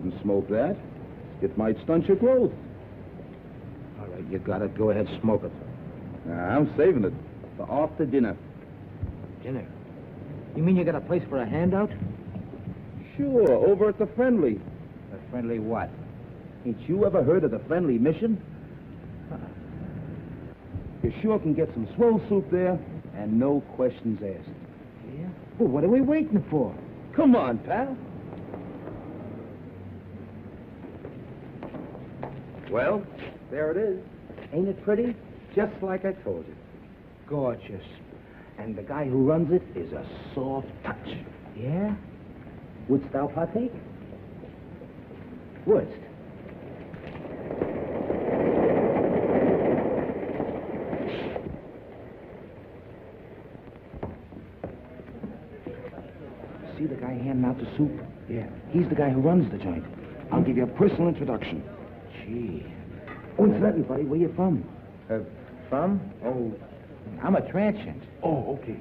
shouldn't smoke that. It might stunt your growth. All right, you got it. Go ahead, smoke it. I'm saving it for after dinner. Dinner? You mean you got a place for a handout? Sure, over at the Friendly. A friendly what? Ain't you ever heard of the Friendly Mission? You sure can get some swell soup there, and no questions asked. Yeah? Well, what are we waiting for? Come on, pal. Well, there it is. Ain't it pretty? Just like I told you. Gorgeous. And the guy who runs it is a soft touch. Yeah? Wouldst thou partake? Wouldst? See the guy handing out the soup? Yeah. He's the guy who runs the joint. I'll give you a personal introduction. Gee. Oh, incidentally, buddy, where you from? From? Oh, I'm a transient. Oh, okay.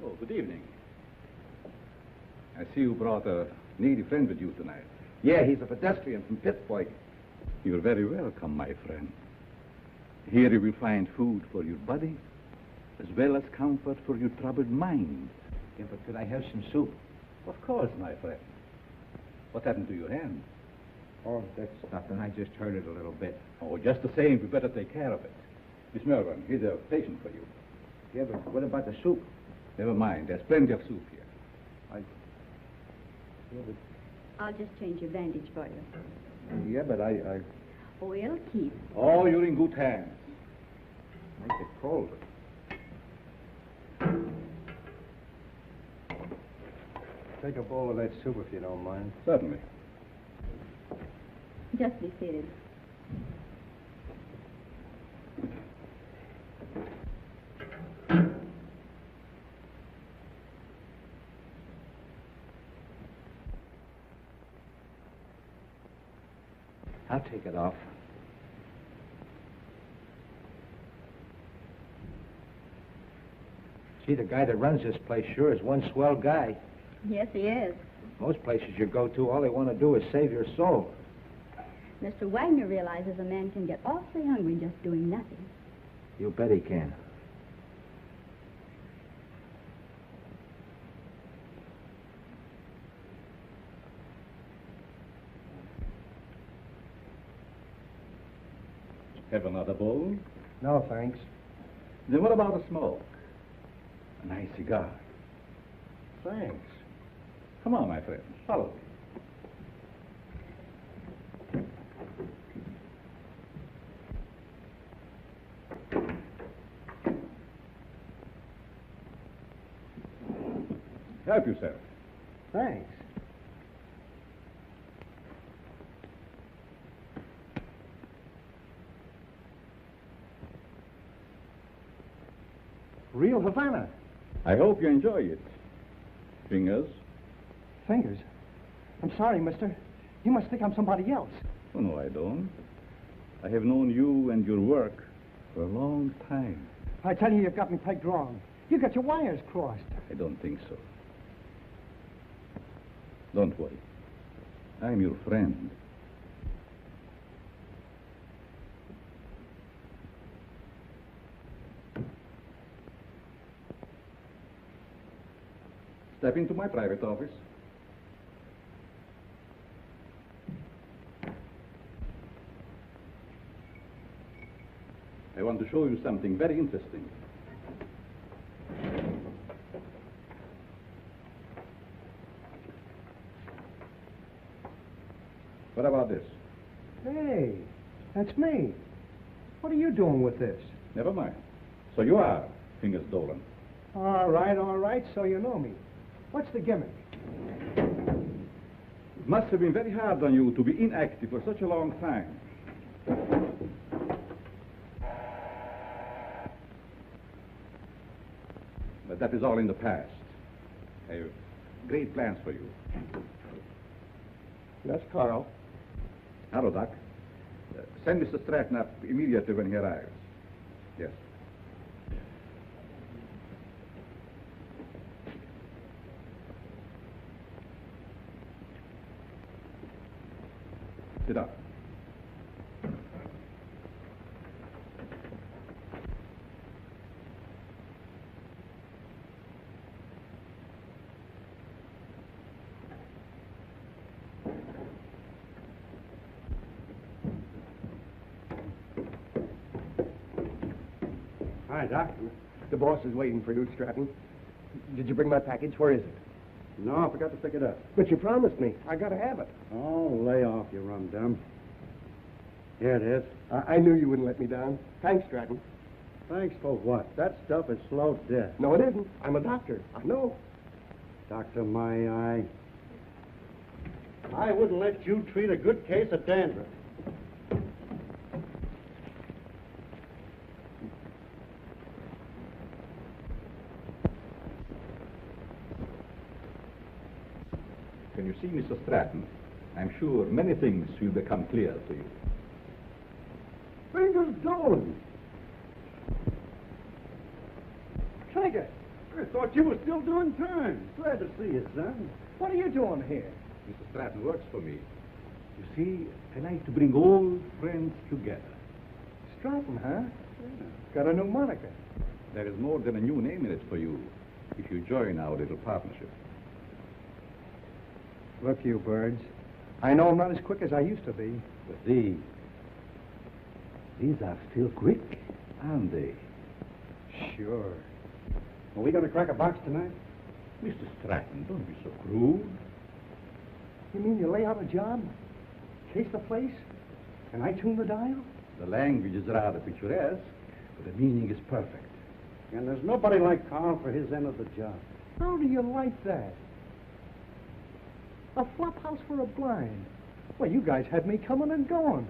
Oh, good evening. I see you brought a needy friend with you tonight. Yeah, he's a pedestrian from Pittsburgh. You're very welcome, my friend. Here you will find food for your body, as well as comfort for your troubled mind. Yeah, but could I have some soup? Of course, my friend. What happened to your hand? Oh, that's nothing. I just hurt it a little bit. Oh, just the same, we better take care of it. Miss Melbourne, here's a patient for you. Yeah, but what about the soup? Never mind, there's plenty of soup here. Yeah, but... I'll just change your bandage for you. Yeah, but I... Oh, it'll keep. Oh, you're in good hands. Make it colder. Take a bowl of that soup if you don't mind. Certainly. Just be seated. I'll take it off. See, the guy that runs this place sure is one swell guy. Yes, he is. Most places you go to, all they want to do is save your soul. Mr. Wagner realizes a man can get awfully hungry just doing nothing. You bet he can. Have another bowl? No, thanks. Then what about a smoke? A nice cigar. Thanks. Come on, my friend. Follow me. Help yourself. Thanks. Real Havana. I hope you enjoy it. Fingers? Fingers? I'm sorry, mister. You must think I'm somebody else. Oh, no, I don't. I have known you and your work for a long time. I tell you, you've got me pegged wrong. You got your wires crossed. I don't think so. Don't worry. I'm your friend. Step into my private office. I want to show you something very interesting. What about this? Hey, that's me. What are you doing with this? Never mind. So you are Fingers Dolan. All right, so you know me. What's the gimmick? It must have been very hard on you to be inactive for such a long time. But that is all in the past. I have great plans for you. Yes, Carl. Hello, Doc. Send Mr. Stratton up immediately when he arrives. Yes. Sit up. Hi, Doc. The boss is waiting for you, Stratton. Did you bring my package? Where is it? No, I forgot to pick it up. But you promised me. I gotta have it. Oh, lay off, you rum-dum. Here it is. I knew you wouldn't let me down. Thanks, Stratton. Thanks for what? That stuff is slow death. No, it isn't. I'm a doctor. I know. Doctor, my eye. I wouldn't let you treat a good case of dandruff. Can you see, Mr. Stratton? I'm sure many things will become clear to you. Fingers Dolan. Tiger, I thought you were still doing time. Glad to see you, son. what are you doing here? Mr. Stratton works for me. You see, I like to bring old friends together. Stratton, huh? Got a new moniker. There is more than a new name in it for you if you join our little partnership. Look, you birds. I know I'm not as quick as I used to be. But these are still quick, aren't they? Sure. Are we going to crack a box tonight? Mr. Stratton, don't be so crude. You mean you lay out a job, chase the place, and I tune the dial? The language is rather picturesque, but the meaning is perfect. And there's nobody like Carl for his end of the job. How do you like that? A flop house for a blind. Well, you guys had me coming and going.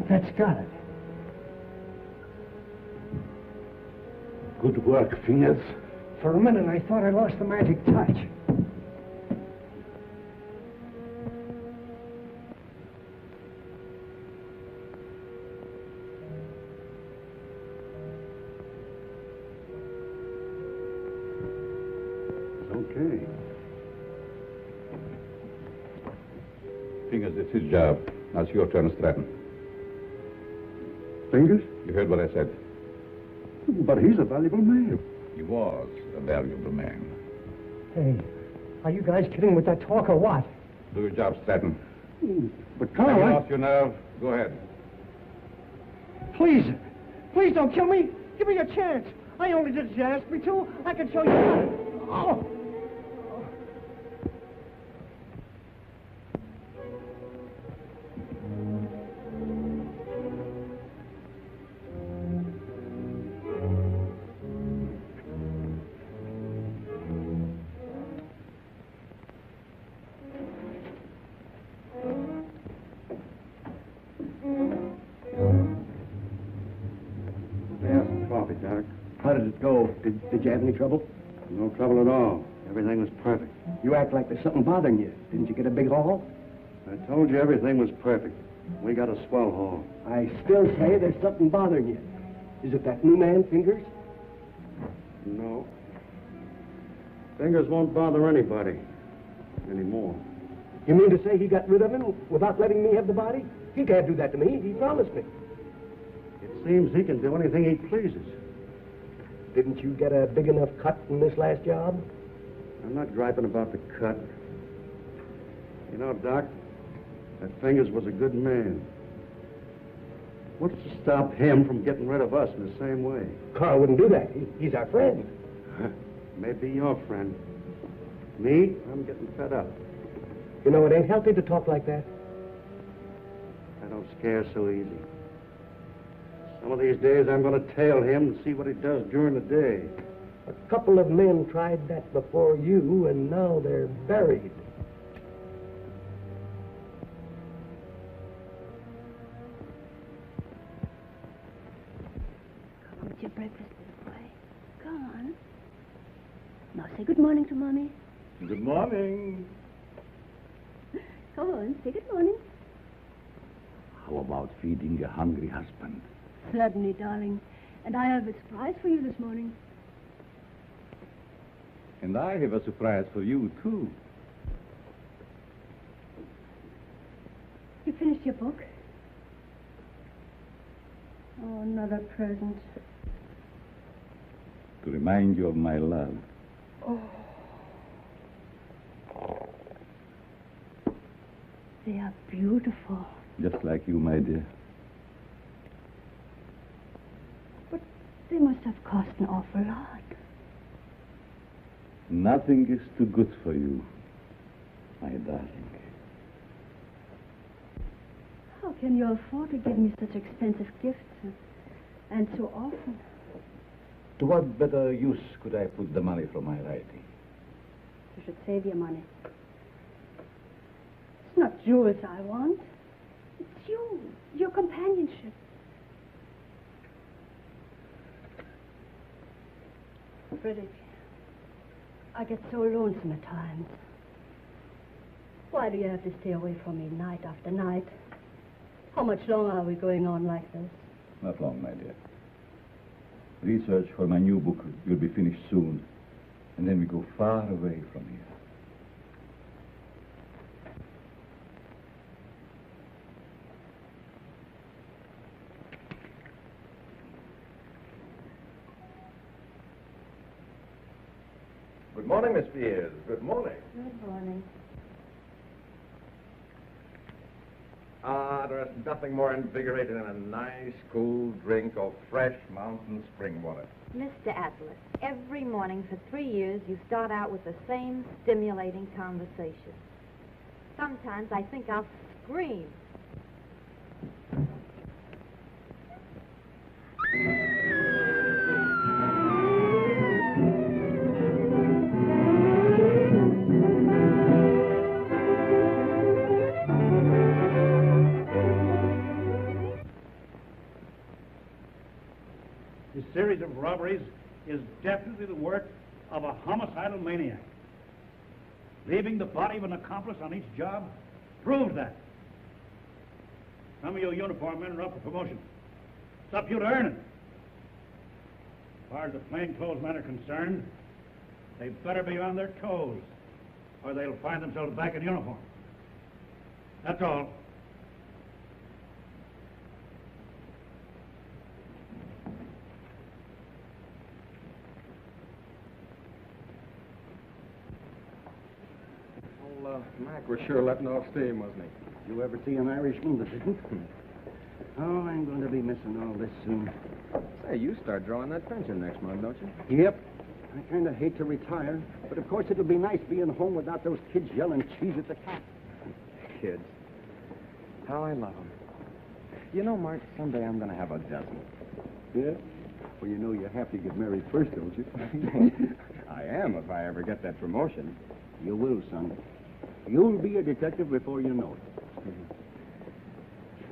That's got it. Good work, Fingers. For a minute, I thought I lost the magic touch. Okay. Fingers, it's his job. Now it's your turn, Stratton. Fingers? You heard what I said. But he's a valuable man. He was a valuable man. Hey, are you guys kidding with that talk or what? Do your job, Stratton. But Have Carl, you lost your nerve? Go ahead. Please, please don't kill me. Give me a chance. I only did as you asked me to. I can show you how. Oh. How did it go? Did you have any trouble? No trouble at all. Everything was perfect. You act like there's something bothering you. Didn't you get a big haul? I told you everything was perfect. We got a swell haul. I still say there's something bothering you. Is it that new man, Fingers? No. Fingers won't bother anybody anymore. You mean to say he got rid of him without letting me have the body? He can't do that to me. He promised me. It seems he can do anything he pleases. Didn't you get a big enough cut in this last job? I'm not griping about the cut. You know, Doc, that Fingers was a good man. What's to stop him from getting rid of us in the same way? Carl wouldn't do that. He's our friend. Maybe your friend. Me, I'm getting fed up. You know, it ain't healthy to talk like that. I don't scare so easy. Some of these days I'm going to tail him and see what he does during the day. A couple of men tried that before you, and now they're buried. Say good morning to Mommy. Good morning. Come on, say good morning. How about feeding a hungry husband? Certainly, darling. And I have a surprise for you this morning. And I have a surprise for you, too. You finished your book? Oh, another present. To remind you of my love. Oh. They are beautiful. Just like you, my dear. But they must have cost an awful lot. Nothing is too good for you, my darling. How can you afford to give me such expensive gifts and so often? To what better use could I put the money from my writing? You should save your money. It's not jewels I want. It's you, your companionship. Frederick, I get so lonesome at times. Why do you have to stay away from me night after night? How much longer are we going on like this? Not long, my dear. Research for my new book will be finished soon, and then we go far away from here. Good morning, Miss Spears. Good morning. Good morning. There's nothing more invigorating than a nice, cool drink of fresh mountain spring water. Mr. Atlas, every morning for 3 years you start out with the same stimulating conversation. Sometimes I think I'll scream. This series of robberies is definitely the work of a homicidal maniac. Leaving the body of an accomplice on each job proves that. Some of you uniform men are up for promotion. It's up to you to earn it. As far as the plainclothes men are concerned, they better be on their toes, or they'll find themselves back in uniform. That's all. Mac was sure letting off steam, wasn't he? You ever see an Irishman that didn't? Oh, I'm going to be missing all this soon. Say, you start drawing that pension next month, don't you? Yep. I kind of hate to retire, but of course it'll be nice being home without those kids yelling cheese at the cat. Kids. How I love them. You know, Mark, someday I'm going to have a dozen. Yeah? Well, you know you have to get married first, don't you? I am if I ever get that promotion. You will, son. You'll be a detective before you know it.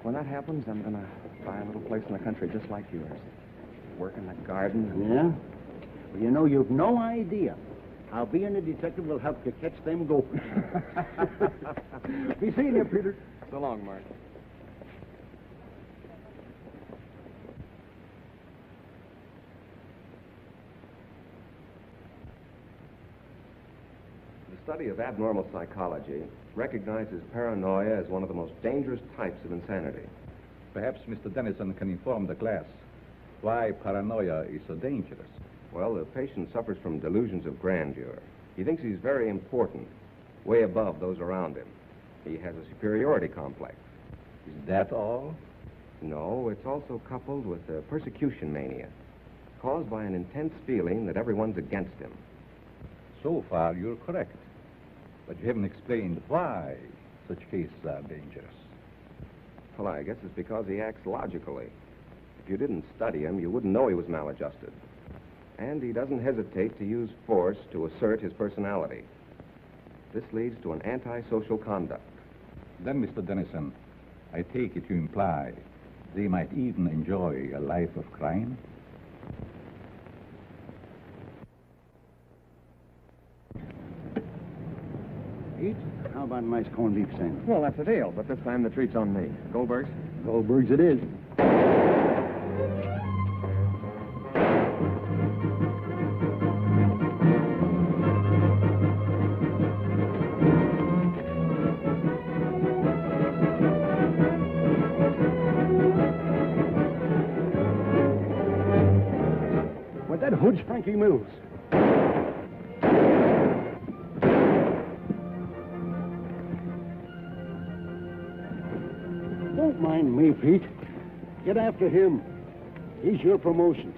When that happens, I'm going to buy a little place in the country just like yours. Work in the garden. Yeah? Well, you know, you've no idea how being a detective will help you catch them gophers. Be seeing you, Peter. So long, Mark. The study of abnormal psychology recognizes paranoia as one of the most dangerous types of insanity. Perhaps Mr. Dennison can inform the class why paranoia is so dangerous. Well, the patient suffers from delusions of grandeur. He thinks he's very important, way above those around him. He has a superiority complex. Is that all? No, it's also coupled with a persecution mania, caused by an intense feeling that everyone's against him. So far, you're correct. But you haven't explained why such cases are dangerous. Well, I guess it's because he acts logically. If you didn't study him, you wouldn't know he was maladjusted. And he doesn't hesitate to use force to assert his personality. This leads to an antisocial conduct. Then, Mr. Dennison, I take it you imply they might even enjoy a life of crime? Pete. How about a nice corned beef sandwich? Well, that's a deal, but this time the treat's on me. Goldberg's? Goldberg's it is. With that hood's Frankie Mills. Don't mind me, Pete. Get after him. He's your promotion.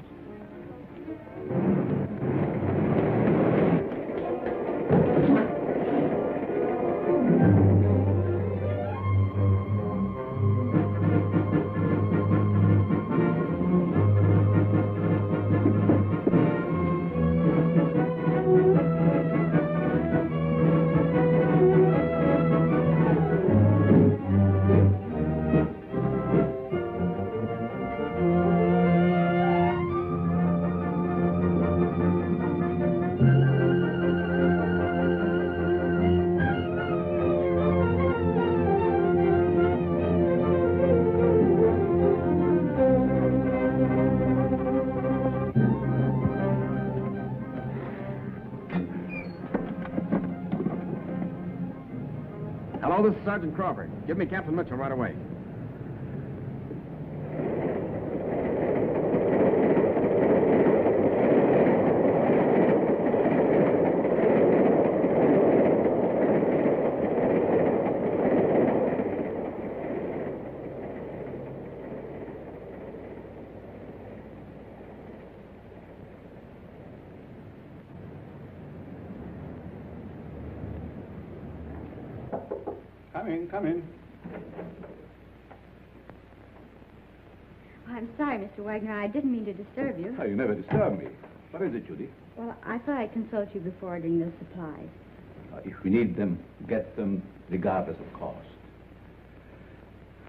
Hello, this is Sergeant Crawford. Give me Captain Mitchell right away. Come in. I'm sorry, Mr. Wagner. I didn't mean to disturb you. Oh, you never disturb me. What is it, Judy? Well, I thought I'd consult you before ordering the supplies. If we need them, get them regardless of cost.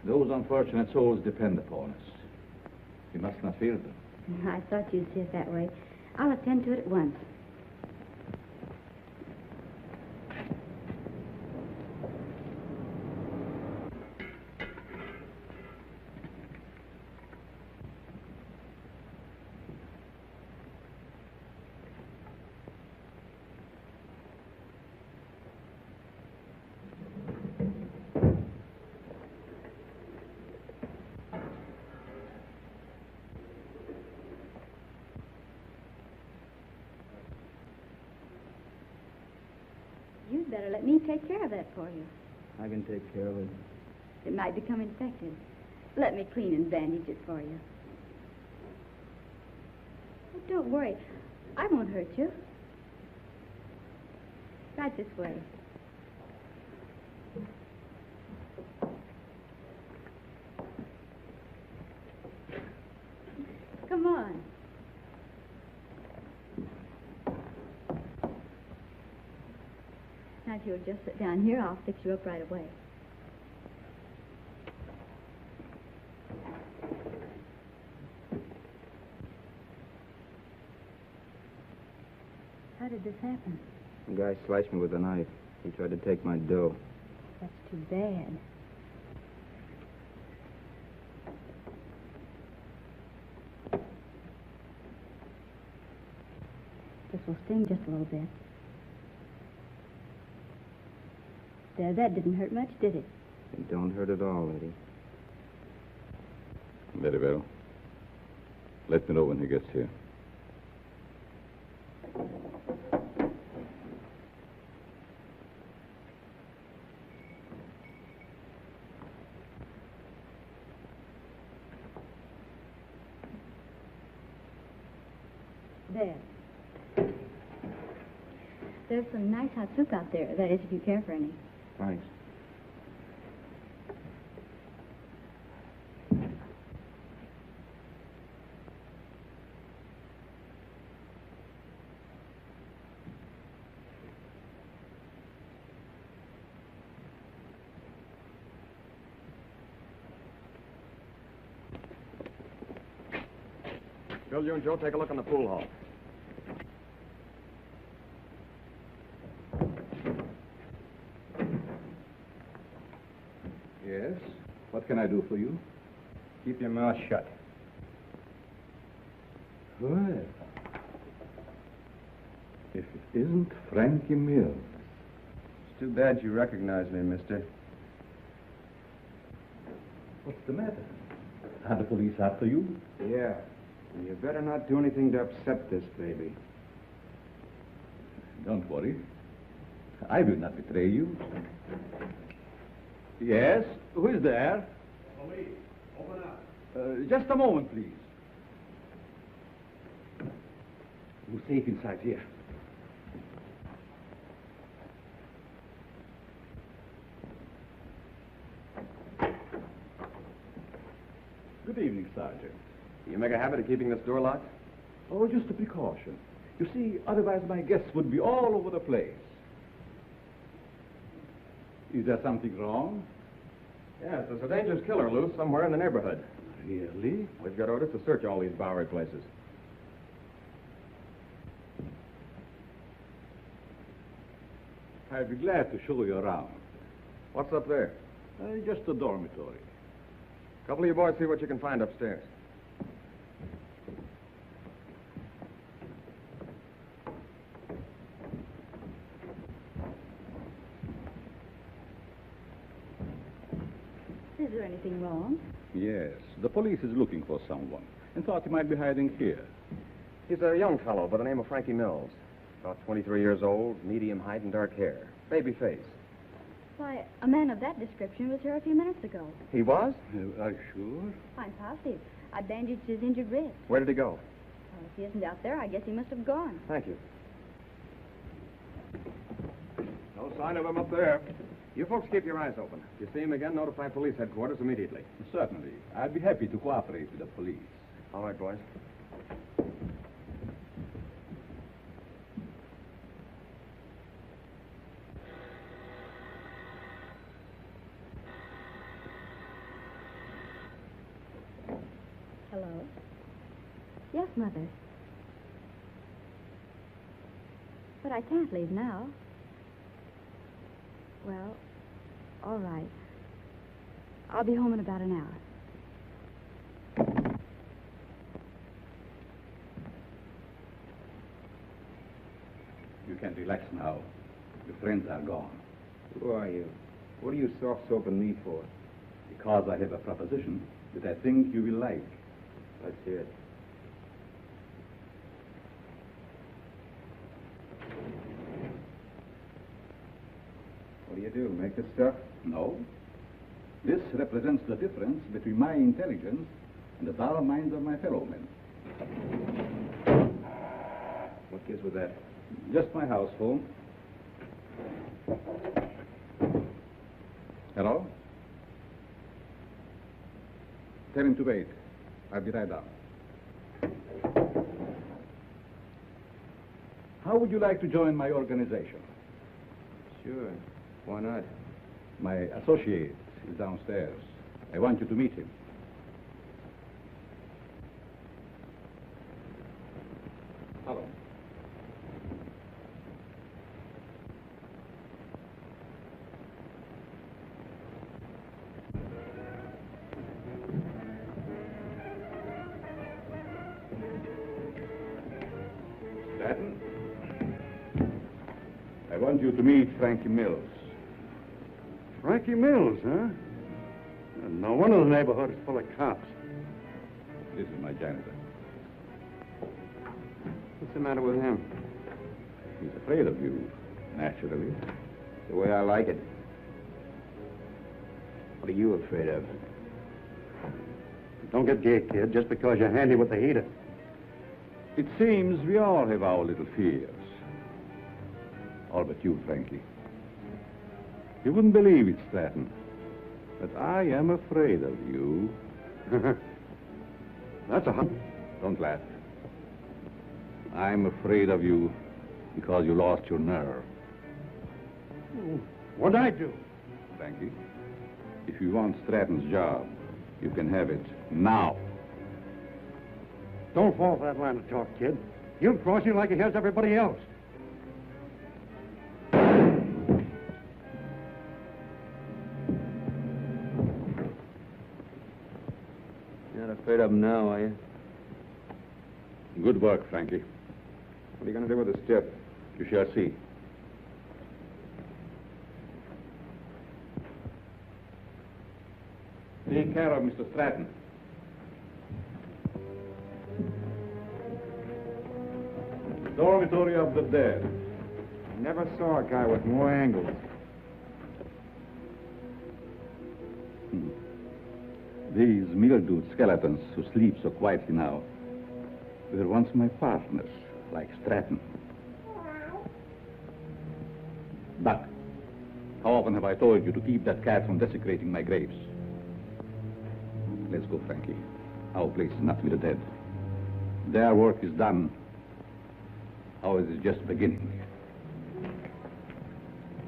Those unfortunate souls depend upon us. We must not fear them. I thought you'd see it that way. I'll attend to it at once. You'd better let me take care of that for you. I can take care of it. It might become infected. Let me clean and bandage it for you. Oh, don't worry. I won't hurt you. Right this way. Come on. Now, if you'll just sit down here, I'll fix you up right away. How did this happen? The guy sliced me with a knife. He tried to take my dough. That's too bad. This will sting just a little bit. There, that didn't hurt much, did it? It don't hurt at all, Eddie. Very well. Let me know when he gets here. There. There's some nice hot soup out there. That is, if you care for any. Thanks. Bill, you and Joe take a look in the pool hall. can I do for you? Keep your mouth shut. Well, if it isn't Frankie Mills. It's too bad you recognize me, mister. What's the matter? Are the police after you? Yeah. And you better not do anything to upset this baby. Don't worry. I will not betray you. Yes? Who is there? Police, open up. Just a moment, please. You're safe inside here. Good evening, Sergeant. You make a habit of keeping this door locked? Oh, just a precaution. You see, otherwise my guests would be all over the place. Is there something wrong? Yes, there's a dangerous killer loose somewhere in the neighborhood. Really? We've got orders to search all these Bowery places. I'd be glad to show you around. What's up there? Just a dormitory. A couple of you boys see what you can find upstairs. Is there anything wrong? Yes, the police is looking for someone and thought he might be hiding here. He's a young fellow by the name of Frankie Mills. About 23 years old, medium height and dark hair. Baby face. Why, a man of that description was here a few minutes ago. He was? Are you sure? I'm positive. I bandaged his injured wrist. Where did he go? Well, if he isn't out there, I guess he must have gone. Thank you. No sign of him up there. You folks keep your eyes open. If you see him again, notify police headquarters immediately. Certainly. I'd be happy to cooperate with the police. All right, boys. Hello? Yes, Mother. But I can't leave now. Well, all right. I'll be home in about an hour. You can relax now. Your friends are gone. Who are you? What are you soft-soaping me for? Because I have a proposition that I think you will like. Let's hear it. What do you do? Make this stuff? No. This represents the difference between my intelligence and the dull minds of my fellow men. What gives with that? Just my house phone. Hello? Tell him to wait. I'll be right down. How would you like to join my organization? Sure. Why not? My associate is downstairs. I want you to meet him. Hello. Stanton? I want you to meet Frankie Mills. Frankie Mills, huh? No wonder the neighborhood is full of cops. This is my janitor. What's the matter with him? He's afraid of you, naturally. The way I like it. What are you afraid of? Don't get gay, kid, just because you're handy with the heater. It seems we all have our little fears. All but you, Frankie. You wouldn't believe it, Stanton, but I am afraid of you. That's a hunt. Don't laugh. I'm afraid of you because you lost your nerve. What'd I do? Frankie, if you want Stratton's job, you can have it now. Don't fall for that line of talk, kid. He'll cross you like he has everybody else. You're not afraid of him now, are you? Good work, Frankie. What are you going to do with this tip? You shall see. Take care of Mr. Stratton. Dormitory of the dead. I never saw a guy with more angles. These mildewed skeletons who sleep so quietly now were once my partners, like Stratton. Buck, how often have I told you to keep that cat from desecrating my graves? Let's go, Frankie. Our place is not with the dead. Their work is done. Ours is just beginning.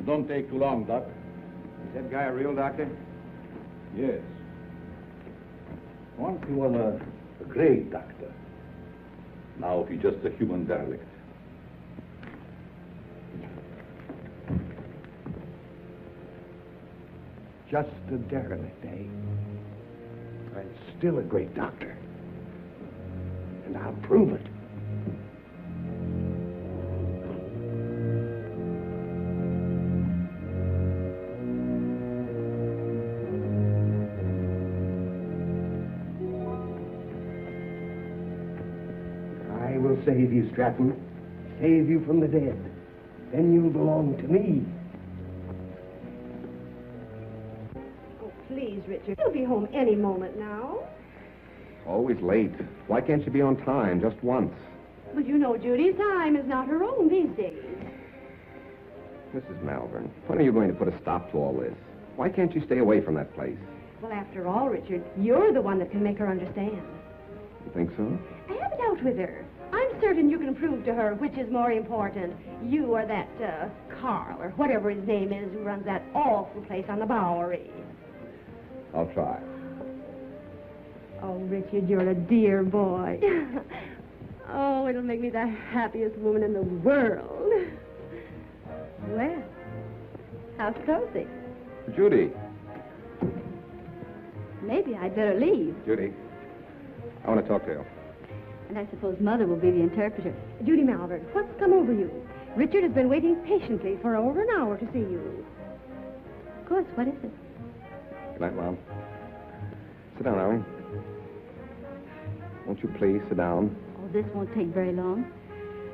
Don't take too long, Doc. Is that guy a real doctor? Yes. Once he was a great doctor. Now he's just a human derelict. Just a derelict, eh? And still a great doctor. And I'll prove it. I will save you, Stratton. Save you from the dead. Then you'll belong to me. Please, Richard. You'll be home any moment now. Always late. Why can't she be on time just once? Well, you know Judy's time is not her own these days. Mrs. Malvern, when are you going to put a stop to all this? Why can't you stay away from that place? Well, after all, Richard, you're the one that can make her understand. You think so? Have it out with her. I'm certain you can prove to her which is more important, you or that, Carl, or whatever his name is, who runs that awful place on the Bowery. I'll try. Oh, Richard, you're a dear boy. Oh, it'll make me the happiest woman in the world. Well, how's cozy? Judy. Maybe I'd better leave. Judy, I want to talk to you. And I suppose Mother will be the interpreter. Judy Malvern, what's come over you? Richard has been waiting patiently for over an hour to see you. Of course, what is it? Good night, Mom. Sit down, Allie. Won't you please sit down? Oh, this won't take very long.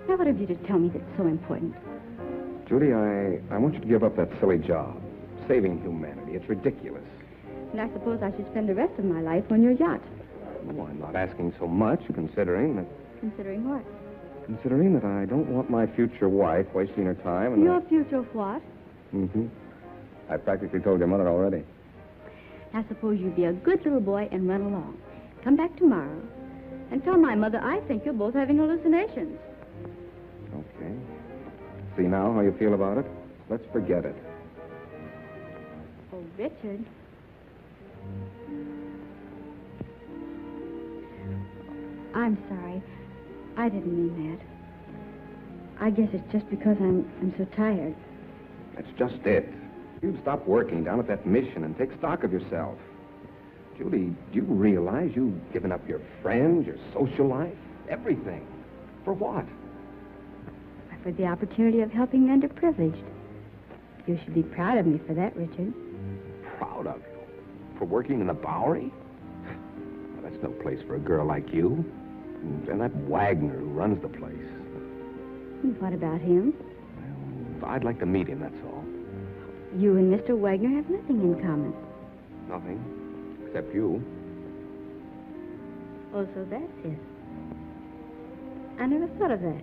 Now, what have you to tell me that's so important? Judy, I want you to give up that silly job. Saving humanity. It's ridiculous. And I suppose I should spend the rest of my life on your yacht. No, I'm not asking so much, considering that... Considering what? Considering that I don't want my future wife wasting her time and... Your future what? Mm-hmm. I practically told your mother already. I suppose you be a good little boy and run along. Come back tomorrow and tell my mother I think you're both having hallucinations. Okay. See now how you feel about it? Let's forget it. Oh, Richard. I'm sorry. I didn't mean that. I guess it's just because I'm so tired. That's just it. You'd stop working down at that mission and take stock of yourself. Judy, do you realize you've given up your friends, your social life, everything? For what? For the opportunity of helping the underprivileged. You should be proud of me for that, Richard. Proud of you? For working in the Bowery? Well, that's no place for a girl like you. And that Wagner who runs the place. And what about him? Well, I'd like to meet him, that's all. You and Mr. Wagner have nothing in common. Nothing. Except you. Oh, so that's it. I never thought of that.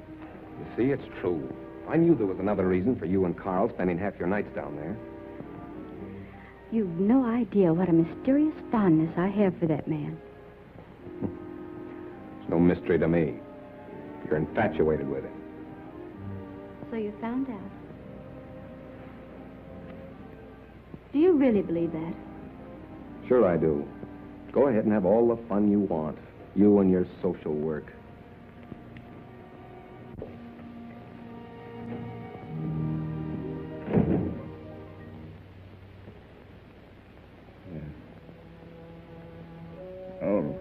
You see, it's true. I knew there was another reason for you and Carl spending half your nights down there. You've no idea what a mysterious fondness I have for that man. It's no mystery to me. You're infatuated with him. So you found out. Do you really believe that? Sure I do. Go ahead and have all the fun you want. You and your social work. Oh,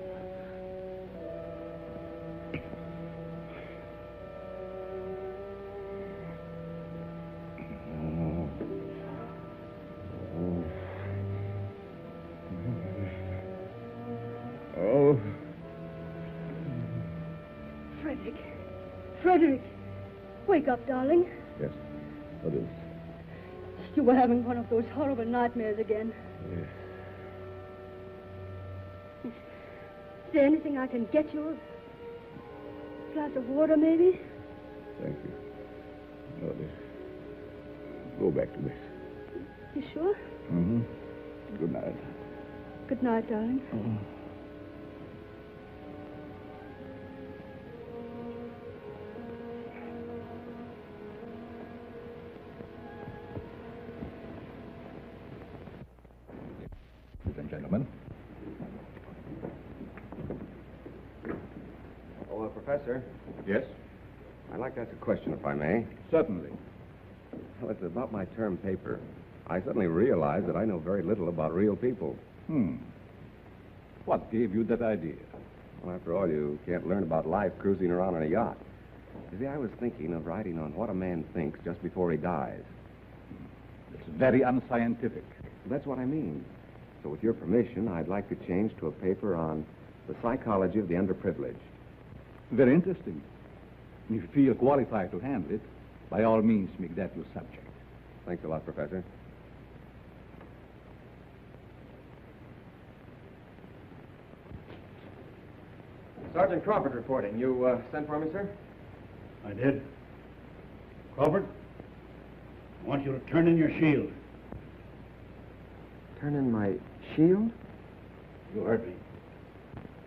Frederick. Frederick. Wake up, darling. Yes. What is? You were having one of those horrible nightmares again. Yes. Is there anything I can get you? A glass of water, maybe? Thank you. No, dear. Go back to bed. You sure? Mm-hmm. Good night. Good night, darling. Ladies and gentlemen. Oh, Professor, Yes? I'd like to ask a question, if I may. Certainly. Well, it's about my term paper. I suddenly realized that I know very little about real people. What gave you that idea? Well, after all, you can't learn about life cruising around on a yacht. You see, I was thinking of writing on what a man thinks just before he dies. It's very unscientific. That's what I mean. So with your permission, I'd like to change to a paper on the psychology of the underprivileged. Very interesting. If you feel qualified to handle it, by all means, make that your subject. Thanks a lot, Professor. Sergeant Crawford reporting. You sent for me, sir? I did. Crawford, I want you to turn in your shield. Turn in my shield? You heard me.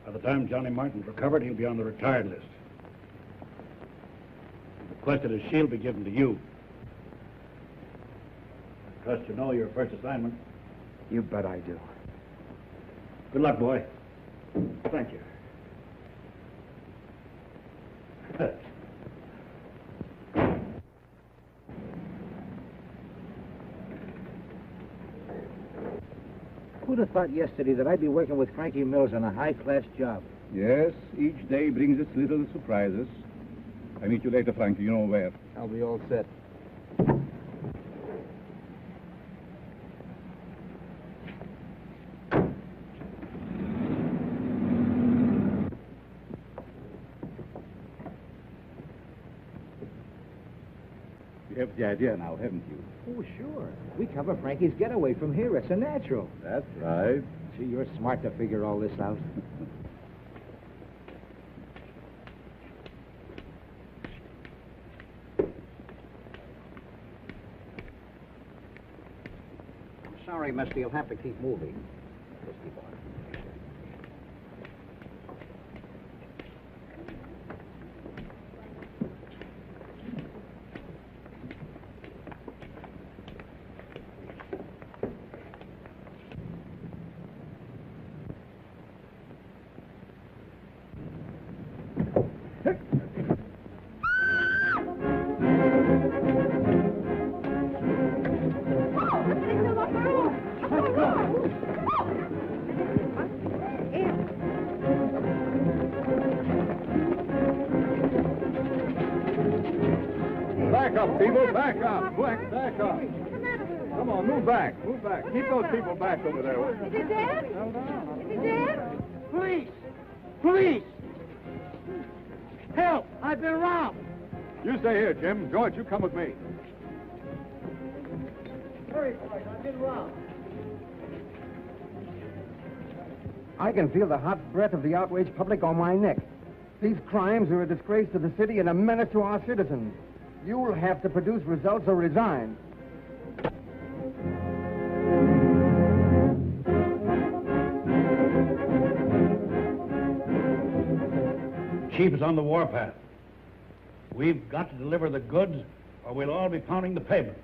By the time Johnny Martin's recovered, he'll be on the retired list. I requested his shield be given to you. I trust you know your first assignment. You bet I do. Good luck, boy. Thank you. Who'd have thought yesterday that I'd be working with Frankie Mills on a high-class job? Yes, each day brings its little surprises. I meet you later, Frankie. You know where. I'll be all set. You have the idea now, haven't you? Oh, sure. We cover Frankie's getaway from here. It's a natural. That's right. See, you're smart to figure all this out. I'm sorry, mister. You'll have to keep moving. Just keep on. Back up, people. Back up. Quick, back up. Come on, move back. Move back. Keep those people back over there. Is he dead? Is he dead? Police! Police! Help! I've been robbed! You stay here, Jim. George, you come with me. Hurry, boys. I've been robbed. I can feel the hot breath of the outraged public on my neck. These crimes are a disgrace to the city and a menace to our citizens. You'll have to produce results or resign. Chief is on the warpath. We've got to deliver the goods, or we'll all be pounding the pavement.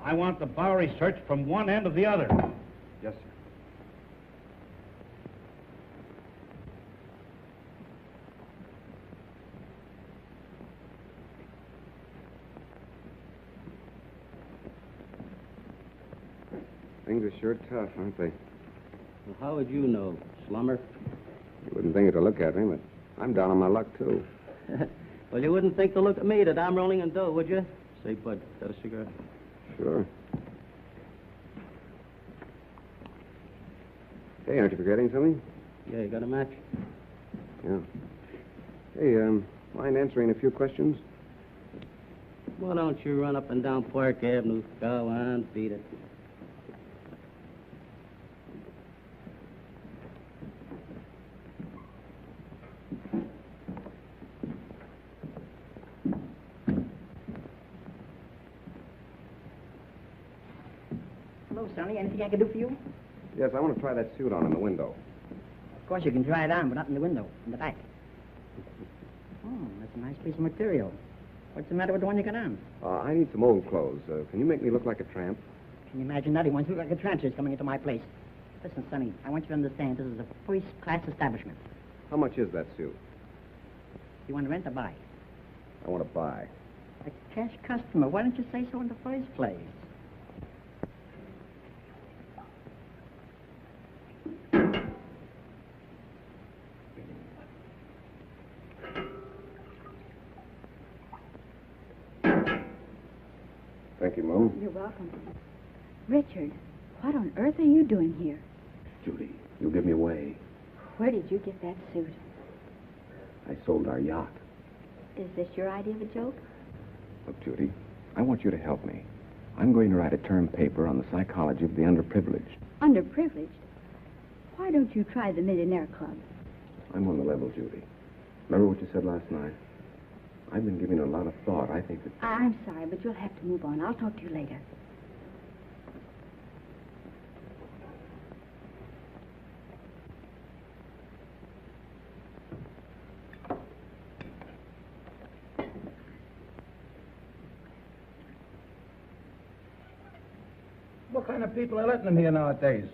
I want the Bowery searched from one end to the other. Yes, sir. Things are sure tough, aren't they? Well, how would you know, slummer? You wouldn't think it to look at me, but I'm down on my luck, too. Well, you wouldn't think to look at me that I'm rolling in dough, would you? Say, Bud, got a cigarette? Sure. Hey, aren't you forgetting something? Yeah, you got a match? Yeah. Hey, Mind answering a few questions? Why don't you run up and down Park Avenue? Go on, beat it. Hello, Sonny. Anything I can do for you? Yes, I want to try that suit on in the window. Of course, you can try it on, but not in the window, in the back. Oh, that's a nice piece of material. What's the matter with the one you got on? I need some old clothes. Can you make me look like a tramp? Can you imagine that? He wants to look like a tramp coming into my place. Listen, Sonny, I want you to understand this is a first-class establishment. How much is that suit? You want to rent or buy? I want to buy. A cash customer. Why don't you say so in the first place? Thank you, Mo. You're welcome. Richard, what on earth are you doing here? Judy, you'll give me away. Where did you get that suit? I sold our yacht. Is this your idea of a joke? Look, Judy, I want you to help me. I'm going to write a term paper on the psychology of the underprivileged. Underprivileged? Why don't you try the Millionaire Club? I'm on the level, Judy. Remember what you said last night? I've been giving it a lot of thought. I think that... I'm sorry, but you'll have to move on. I'll talk to you later. What kind of people are letting them here nowadays?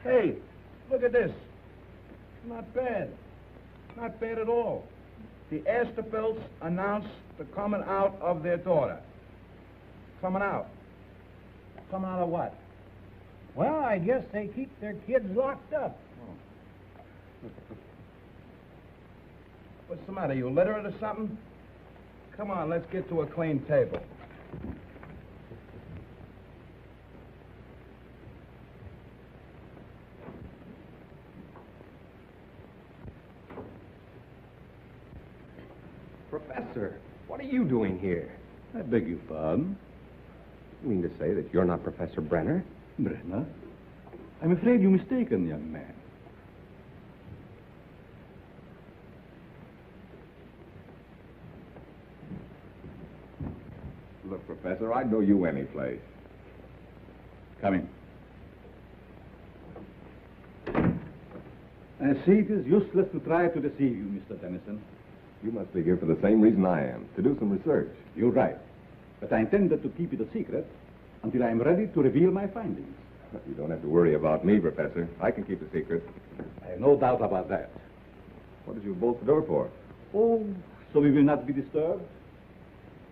Hey, look at this. Not bad. Not bad at all. The Asterbilts announced the coming out of their daughter. Coming out. Coming out of what? Well, I guess they keep their kids locked up. Oh. What's the matter? You literate or something? Come on, let's get to a clean table. Professor, what are you doing here? I beg your pardon? You mean to say that you're not Professor Brenner? Brenner? I'm afraid you're mistaken, young man. Look, Professor, I'd know you any place. Come in. I see it is useless to try to deceive you, Mr. Tennyson. You must be here for the same reason I am, to do some research. You're right. But I intended to keep it a secret until I am ready to reveal my findings. You don't have to worry about me, Professor. I can keep a secret. I have no doubt about that. What did you bolt the door for? Oh, so we will not be disturbed?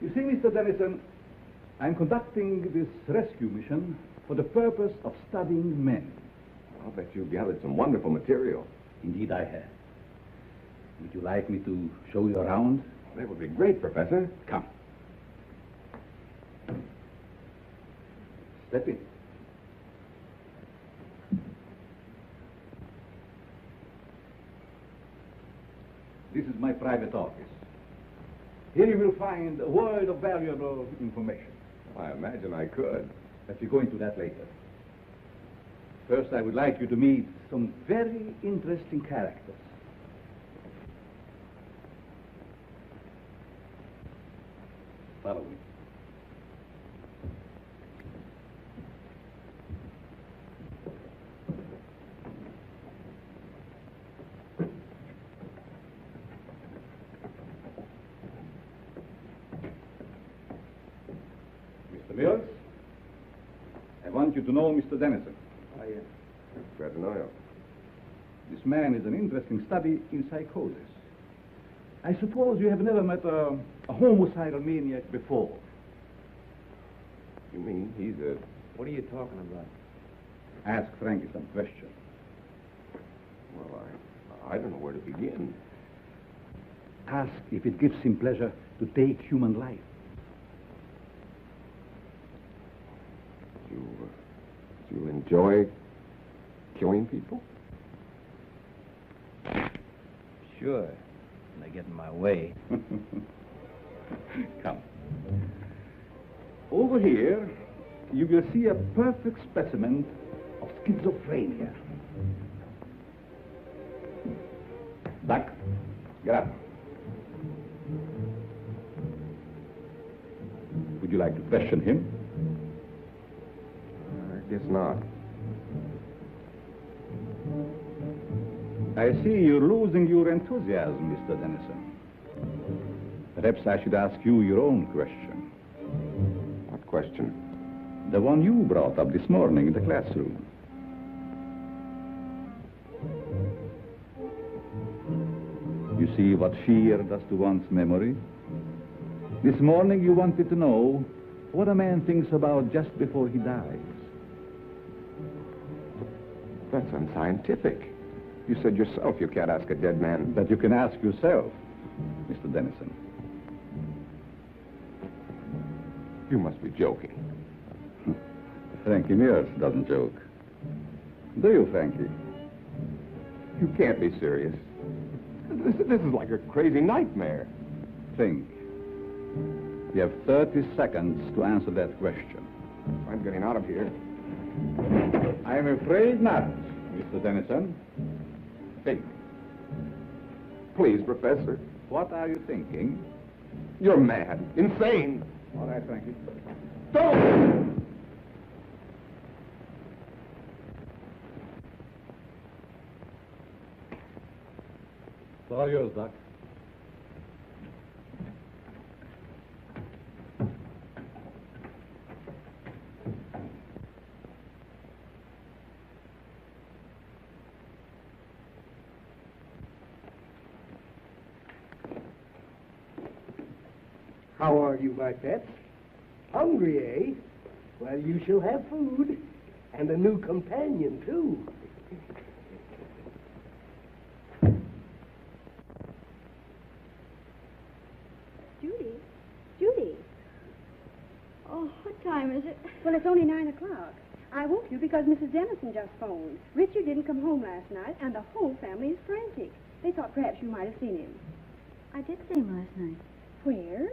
You see, Mr. Dennison, I'm conducting this rescue mission for the purpose of studying men. I'll bet you've gathered some wonderful material. Indeed, I have. Would you like me to show you around? That would be great, Professor. Come. Step in. This is my private office. Here you will find a world of valuable information. I imagine I could. But we'll go into that later. First, I would like you to meet some very interesting characters. Follow me. Mr. Mills, I want you to know Mr. Dennison. Glad to know you. This man is an interesting study in psychosis. I suppose you have never met a homicidal maniac before. You mean he's a... What are you talking about? Ask Frankie some questions. Well, I don't know where to begin. Ask if it gives him pleasure to take human life. You enjoy killing people? Sure. When they get in my way. Come. Over here, you will see a perfect specimen of schizophrenia. Doc, get up. Would you like to question him? I guess not. I see you're losing your enthusiasm, Mr. Dennison. Perhaps I should ask you your own question. What question? The one you brought up this morning in the classroom. You see what fear does to one's memory? This morning you wanted to know what a man thinks about just before he dies. That's unscientific. You said yourself you can't ask a dead man. But you can ask yourself, Mr. Dennison. You must be joking. Frankie Mears doesn't joke. Do you, Frankie? You can't be serious. This is like a crazy nightmare. Think. You have 30 seconds to answer that question. I'm getting out of here. I'm afraid not, Mr. Dennison. Think. Please, Professor. What are you thinking? You're mad. Insane. All right, Frankie. Don't! It's all yours, Doc. How are you, my pets? Hungry, eh? Well, you shall have food. And a new companion, too. Judy. Oh, what time is it? Well, it's only 9 o'clock. I woke you because Mrs. Dennison just phoned. Richard didn't come home last night, and the whole family is frantic. They thought perhaps you might have seen him. I did see him last night. Where?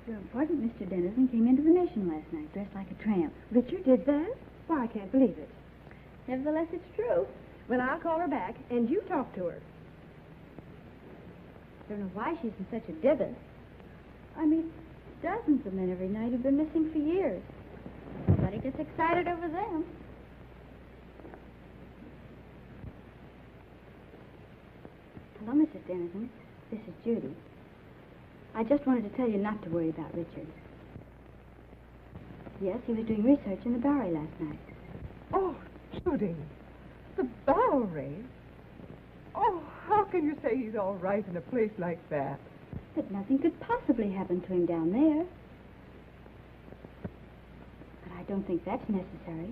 Your important Mr. Dennison came into the Mission last night, dressed like a tramp. Richard did that? Why, I can't believe it. Nevertheless, it's true. Well, I'll call her back, and you talk to her. Don't know why she's in such a divot. I meet dozens of men every night who've been missing for years. Nobody gets excited over them. Hello, Mrs. Dennison. This is Judy. I just wanted to tell you not to worry about Richard. Yes, he was doing research in the Bowery last night. Oh, Judy, the Bowery? Oh, how can you say he's all right in a place like that? But nothing could possibly happen to him down there. But I don't think that's necessary.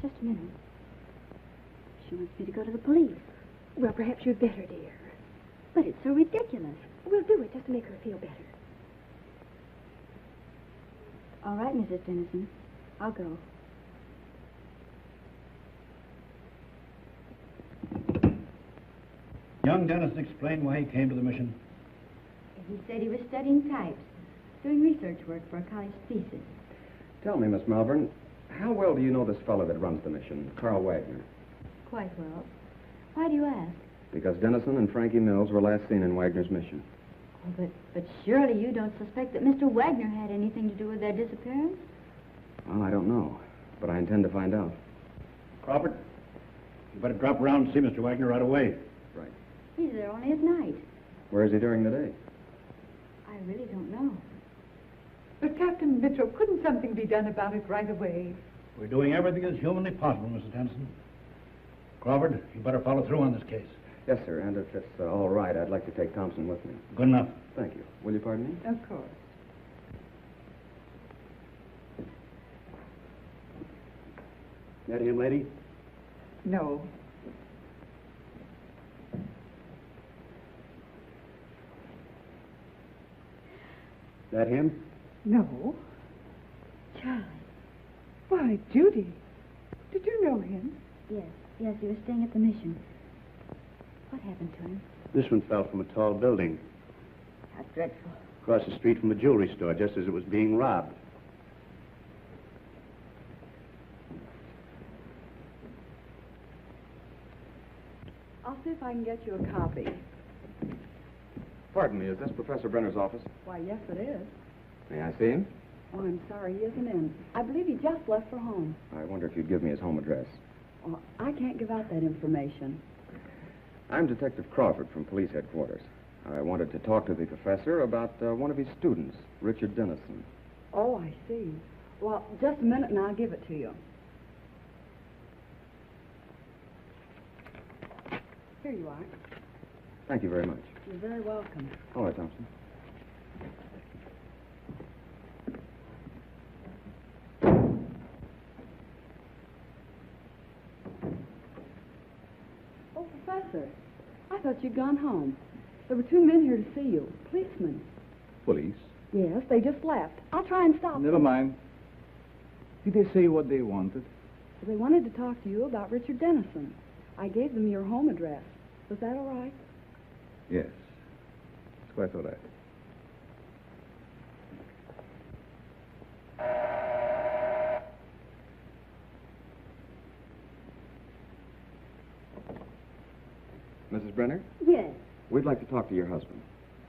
Just a minute. She wants me to go to the police. Well, perhaps you'd better, dear. But it's so ridiculous. We'll do it just to make her feel better. All right, Mrs. Dennison. I'll go. Young Dennison explained why he came to the mission. He said he was studying types, doing research work for a college thesis. Tell me, Miss Malvern, how well do you know this fellow that runs the mission, Carl Wagner? Quite well. Why do you ask? Because Dennison and Frankie Mills were last seen in Wagner's mission. Oh, but surely you don't suspect that Mr. Wagner had anything to do with their disappearance? Well, I don't know, but I intend to find out. Crawford, you better drop around and see Mr. Wagner right away. Right. He's there only at night. Where is he during the day? I really don't know. But Captain Mitchell, couldn't something be done about it right away? We're doing everything as humanly possible, Mrs. Dennison. Crawford, you better follow through on this case. Yes, sir, and if it's all right, I'd like to take Thompson with me. Good enough. Thank you. Will you pardon me? Of course. That him, lady? No. That him? No. Charlie. Why, Judy, did you know him? Yes, he was staying at the mission. What happened to him? This one fell from a tall building How dreadful. across the street from a jewelry store just as it was being robbed. I'll see if I can get you a copy. Pardon me, is this Professor Brenner's office? Why, yes, it is. May I see him? Oh, I'm sorry, he isn't in. I believe he just left for home. I wonder if you'd give me his home address. Well, I can't give out that information. I'm Detective Crawford from police headquarters. I wanted to talk to the professor about one of his students, Richard Dennison. Oh, I see. Well, just a minute and I'll give it to you. Here you are. Thank you very much. You're very welcome. All right, Thompson. Oh, Professor, I thought you'd gone home. There were two men here to see you, policemen. Police? Yes, they just left. I'll try and stop Never them. mind. Did they say what they wanted? They wanted to talk to you about Richard Dennison. I gave them your home address. Was that all right? Yes. It's quite all right. Mrs. Brenner, Yes, we'd like to talk to your husband.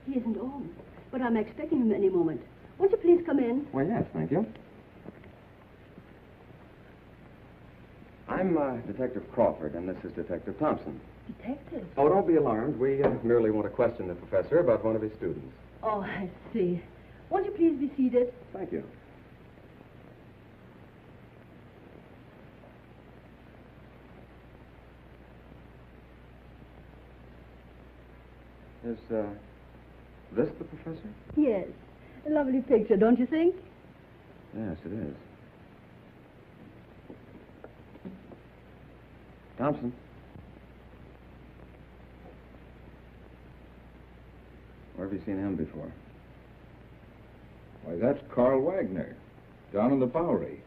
he isn't home, but I'm expecting him any moment. Won't you please come in? Why, yes, thank you. I'm Detective Crawford, and this is Detective Thompson. Detective? Oh, don't be alarmed. We merely want to question the professor about one of his students. Oh, I see. Won't you please be seated? Thank you. Is this the professor? Yes. A lovely picture, don't you think? Yes, it is. Thompson. Where have you seen him before? Why, that's Carl Wagner, down in the Bowery.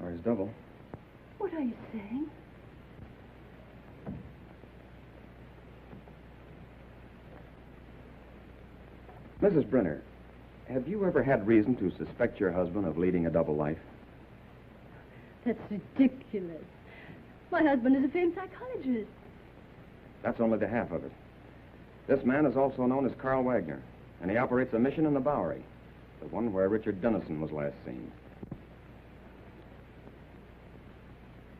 Or his double. What are you saying? Mrs. Brenner, have you ever had reason to suspect your husband of leading a double life? That's ridiculous. My husband is a famed psychologist. That's only the half of it. This man is also known as Carl Wagner, and he operates a mission in the Bowery, the one where Richard Dennison was last seen.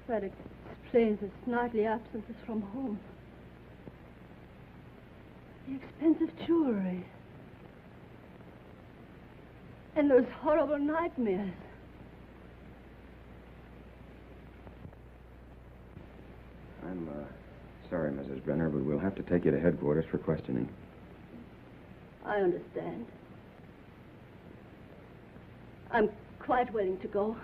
That explains his nightly absences from home. The expensive jewelry. And those horrible nightmares. I'm sorry, Mrs. Brenner, but we'll have to take you to headquarters for questioning. I understand. I'm quite willing to go.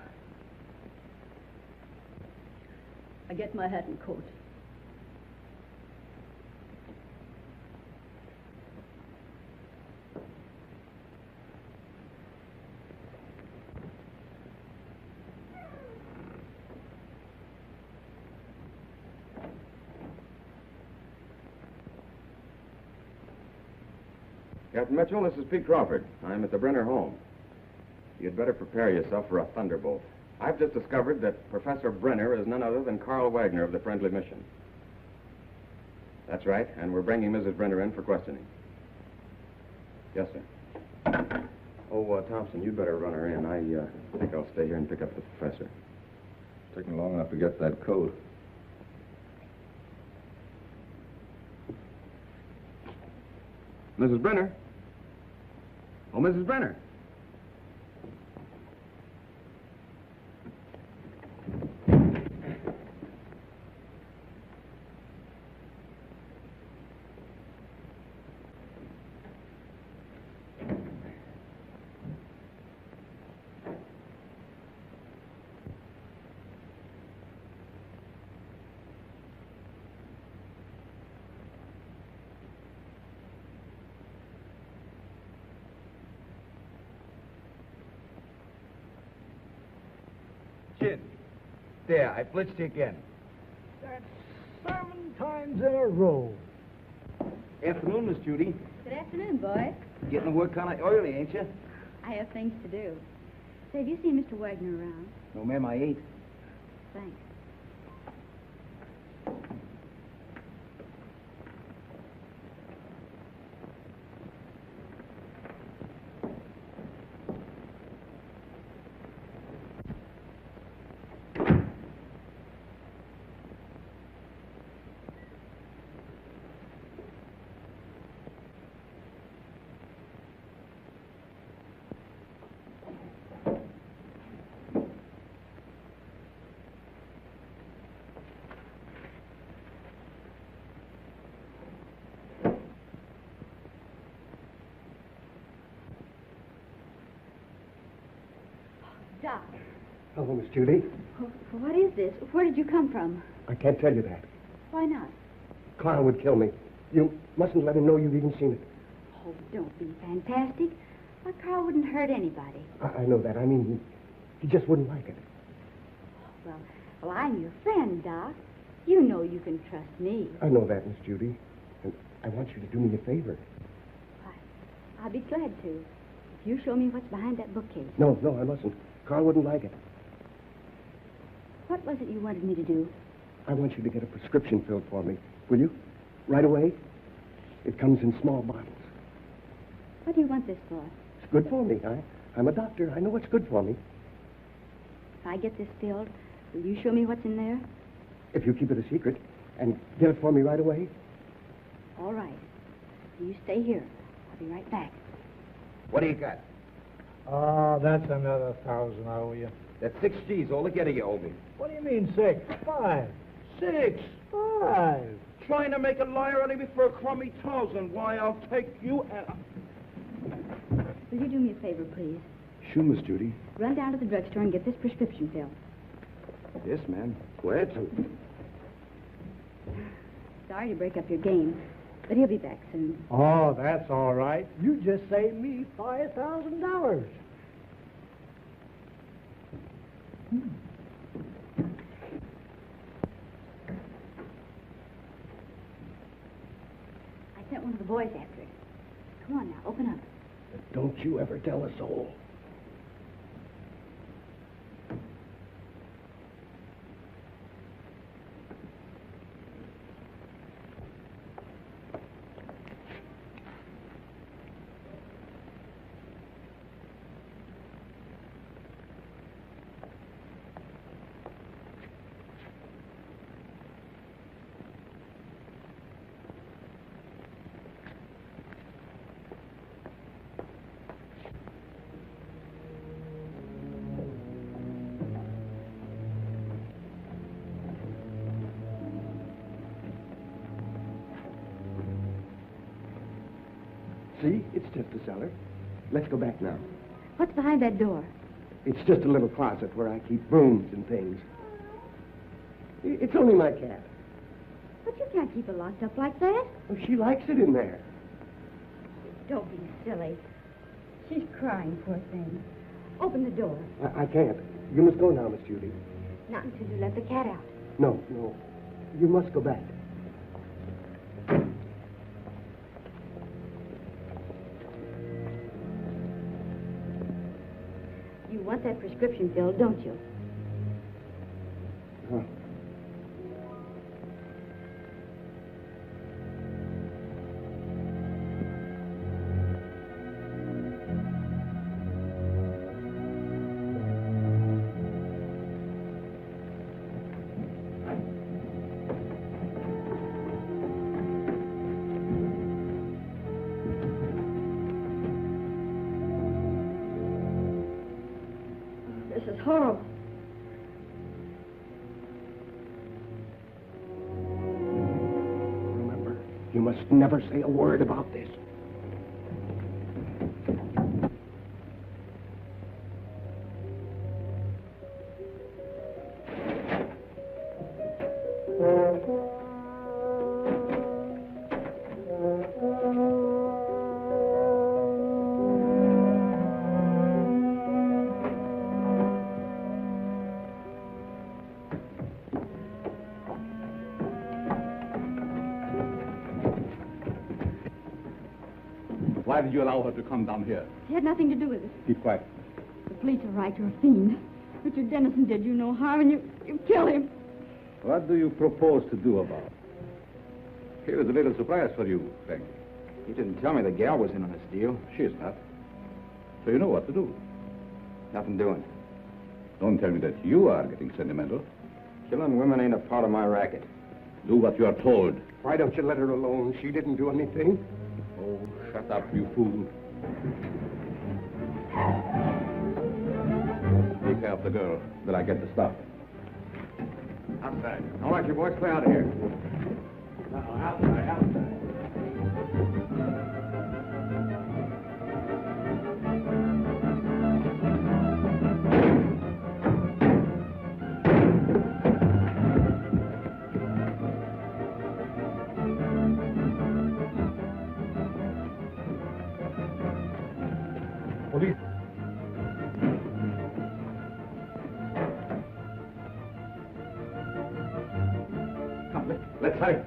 I get my hat and coat. Captain Mitchell, this is Pete Crawford. I'm at the Brenner home. You'd better prepare yourself for a thunderbolt. I've just discovered that Professor Brenner is none other than Carl Wagner of the Friendly Mission. That's right, and we're bringing Mrs. Brenner in for questioning. Yes, sir. Oh, Thompson, you'd better run her in. I think I'll stay here and pick up the professor. It's taking long enough to get that coat. Mrs. Brenner? Oh, Mrs. Brenner. There, I blitzed you again. That's sermon times in a row. Afternoon, Miss Judy. Good afternoon, boy. Getting to work kind of early, ain't you? I have things to do. Say, have you seen Mr. Wagner around? No, ma'am, I ain't. Thanks. Doc, Hello, Miss Judy. What is this? Where did you come from? I can't tell you that. Why not? Carl would kill me. You mustn't let him know you've even seen it. Oh, don't be fantastic. Why, Carl wouldn't hurt anybody. I know that. I mean, he just wouldn't like it. Well, I'm your friend, Doc. You know you can trust me. I know that, Miss Judy. And I want you to do me a favor. Why, I'll be glad to. If you show me what's behind that bookcase. No, I mustn't. Carl wouldn't like it. What was it you wanted me to do? I want you to get a prescription filled for me. Will you? Right away? It comes in small bottles. What do you want this for? It's good for me. I'm a doctor. I know what's good for me. If I get this filled, will you show me what's in there? If you keep it a secret and get it for me right away. All right. You stay here. I'll be right back. What do you got? Oh, that's another 1,000 I owe you. That's 6 G's altogether you owe me. What do you mean 6? 5. 6. 5. Trying to make a liar out of me for a crummy 1,000. Why, I'll take you and... Will you do me a favor, please? Sure, Miss Judy. Run down to the drugstore and get this prescription filled. Yes, ma'am. Where to? Sorry to break up your game, but he'll be back soon. Oh, that's all right. You just saved me $5,000. I sent one of the boys after it. Come on now, open up. Don't you ever tell a soul. See, it's just a cellar. Let's go back now. What's behind that door? It's just a little closet where I keep brooms and things. It's only my cat. But you can't keep it locked up like that. Oh, she likes it in there. Don't be silly. She's crying, poor thing. Open the door. I can't. You must go now, Miss Judy. Not until you let the cat out. No. You must go back. You want that prescription filled, don't you? Huh. This is horrible. Remember, you must never say a word about this. Why did you allow her to come down here? It had nothing to do with it. Keep quiet. The police are right. You're a fiend. Richard Dennison did you no harm, and you killed him. What do you propose to do about it? Here is a little surprise for you, Frankie. You didn't tell me the gal was in on this deal. She's not. So you know what to do. Nothing doing. Don't tell me that you are getting sentimental. Killing women ain't a part of my racket. Do what you are told. Why don't you let her alone? She didn't do anything. Oh, shut up, you fool. Take care of the girl till I get the stuff. Outside. All right, you boys, clear out of here. Outside. Police. Come, let's hurry.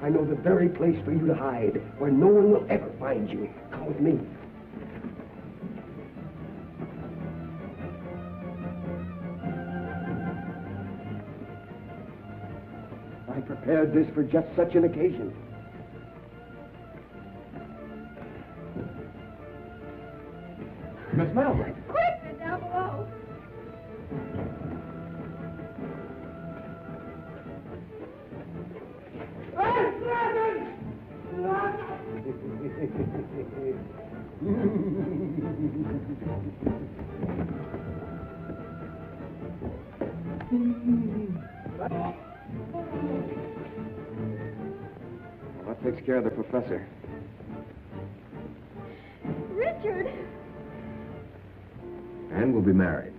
I know the very place for you to hide, where no one will ever find you. Come with me. I prepared this for just such an occasion. Miss Melvin. Quick, they're down below. Well, that takes care of the professor. Richard! And we'll be married.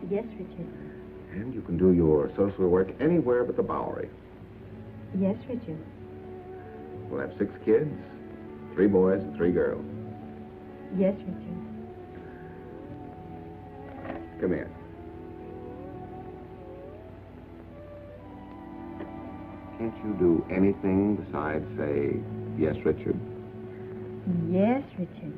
Yes, Richard. And you can do your social work anywhere but the Bowery. Yes, Richard. We'll have 6 kids, 3 boys and 3 girls. Yes, Richard. Come here. Can't you do anything besides say, yes, Richard? Yes, Richard.